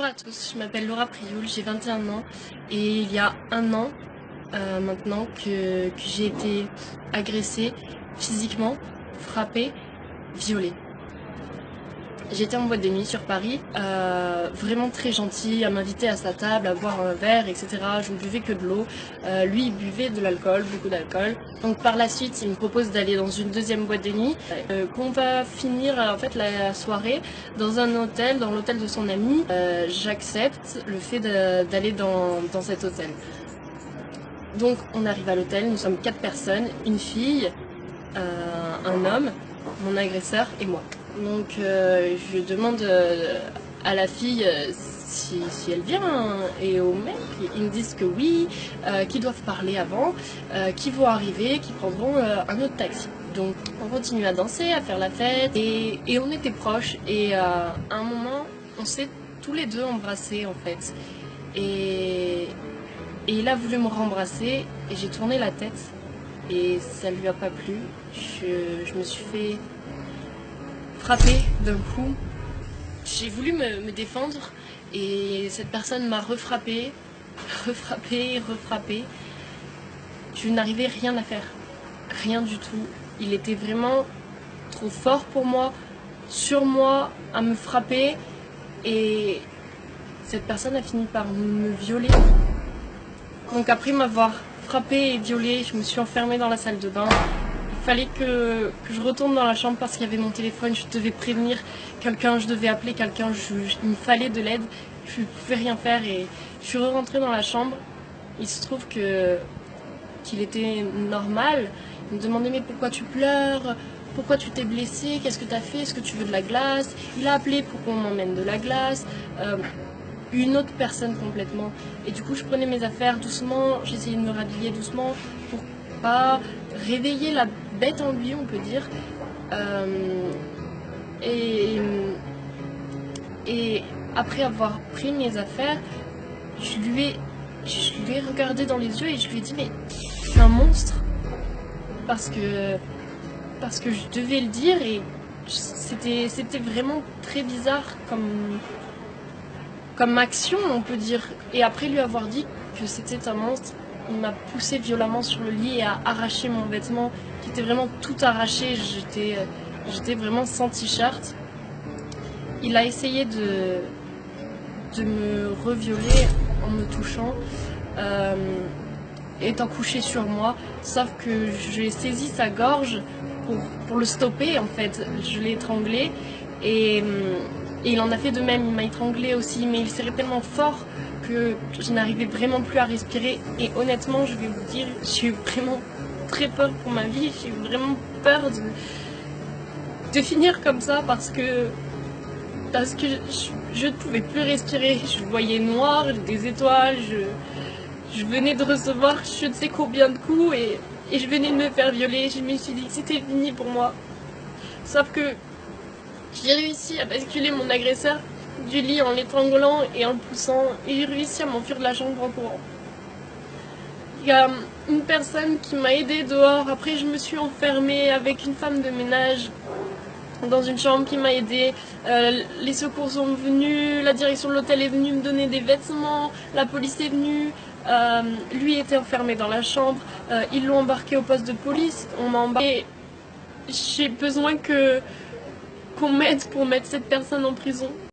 à tous, je m'appelle Laura Prioul, j'ai 21 ans et il y a un an maintenant que j'ai été agressée physiquement, frappée, violée. J'étais en boîte de nuit sur Paris, vraiment très gentil, à m'inviter à sa table, à boire un verre, etc. Je ne buvais que de l'eau. Lui, il buvait de l'alcool, beaucoup d'alcool. Donc par la suite, il me propose d'aller dans une deuxième boîte de nuit, qu'on va finir en fait la soirée dans un hôtel, dans l'hôtel de son ami. J'accepte le fait d'aller dans cet hôtel. Donc on arrive à l'hôtel, nous sommes 4 personnes, une fille, un homme, mon agresseur et moi. Donc je demande à la fille si elle vient et au mec, ils me disent que oui, qu'ils doivent parler avant, qu'ils vont arriver, qu'ils prendront un autre taxi. Donc on continue à danser, à faire la fête et on était proches et à un moment on s'est tous les deux embrassés en fait. Et il a voulu me rembrasser et j'ai tourné la tête et ça lui a pas plu. Je me suis fait frapper d'un coup. J'ai voulu me défendre et cette personne m'a refrappé, refrappé. Je n'arrivais rien à faire, rien du tout. Il était vraiment trop fort pour moi, sur moi, à me frapper et cette personne a fini par me violer. Donc après m'avoir frappée et violée, je me suis enfermée dans la salle de bain. Il fallait que je retourne dans la chambre parce qu'il y avait mon téléphone, je devais prévenir quelqu'un, je devais appeler quelqu'un, il me fallait de l'aide, je ne pouvais rien faire et je suis rentrée dans la chambre. Il se trouve qu'il était normal, il me demandait mais pourquoi tu pleures, pourquoi tu t'es blessée, qu'est-ce que tu as fait, est-ce que tu veux de la glace? Il a appelé pour qu'on m'emmène de la glace. Une autre personne complètement. Et du coup, je prenais mes affaires doucement, j'essayais de me rhabiller doucement pour pas réveiller la bête en lui, on peut dire. Et après avoir pris mes affaires, je lui ai regardé dans les yeux et je lui ai dit mais c'est un monstre. Parce que je devais le dire et c'était vraiment très bizarre comme action, on peut dire. Et après lui avoir dit que c'était un monstre, il m'a poussé violemment sur le lit et a arraché mon vêtement, qui était vraiment tout arraché. J'étais vraiment sans t-shirt. Il a essayé de me revioler en me touchant, étant couché sur moi, sauf que j'ai saisi sa gorge pour le stopper en fait. Je l'ai étranglé et il en a fait de même, il m'a étranglé aussi, mais il serrait tellement fort que je n'arrivais vraiment plus à respirer. Et honnêtement, je vais vous dire, j'ai eu vraiment très peur pour ma vie, j'ai eu vraiment peur de finir comme ça parce que je ne pouvais plus respirer. Je voyais noir, des étoiles, je venais de recevoir je ne sais combien de coups et je venais de me faire violer. Je me suis dit que c'était fini pour moi. Sauf que j'ai réussi à basculer mon agresseur du lit en l'étranglant et en le poussant et j'ai réussi à m'enfuir de la chambre en courant. Il y a une personne qui m'a aidée dehors, après je me suis enfermée avec une femme de ménage dans une chambre qui m'a aidée. Les secours sont venus, la direction de l'hôtel est venue me donner des vêtements, la police est venue, lui était enfermé dans la chambre, ils l'ont embarqué au poste de police, on m'a embarqué. J'ai besoin qu'on m'aide pour mettre cette personne en prison.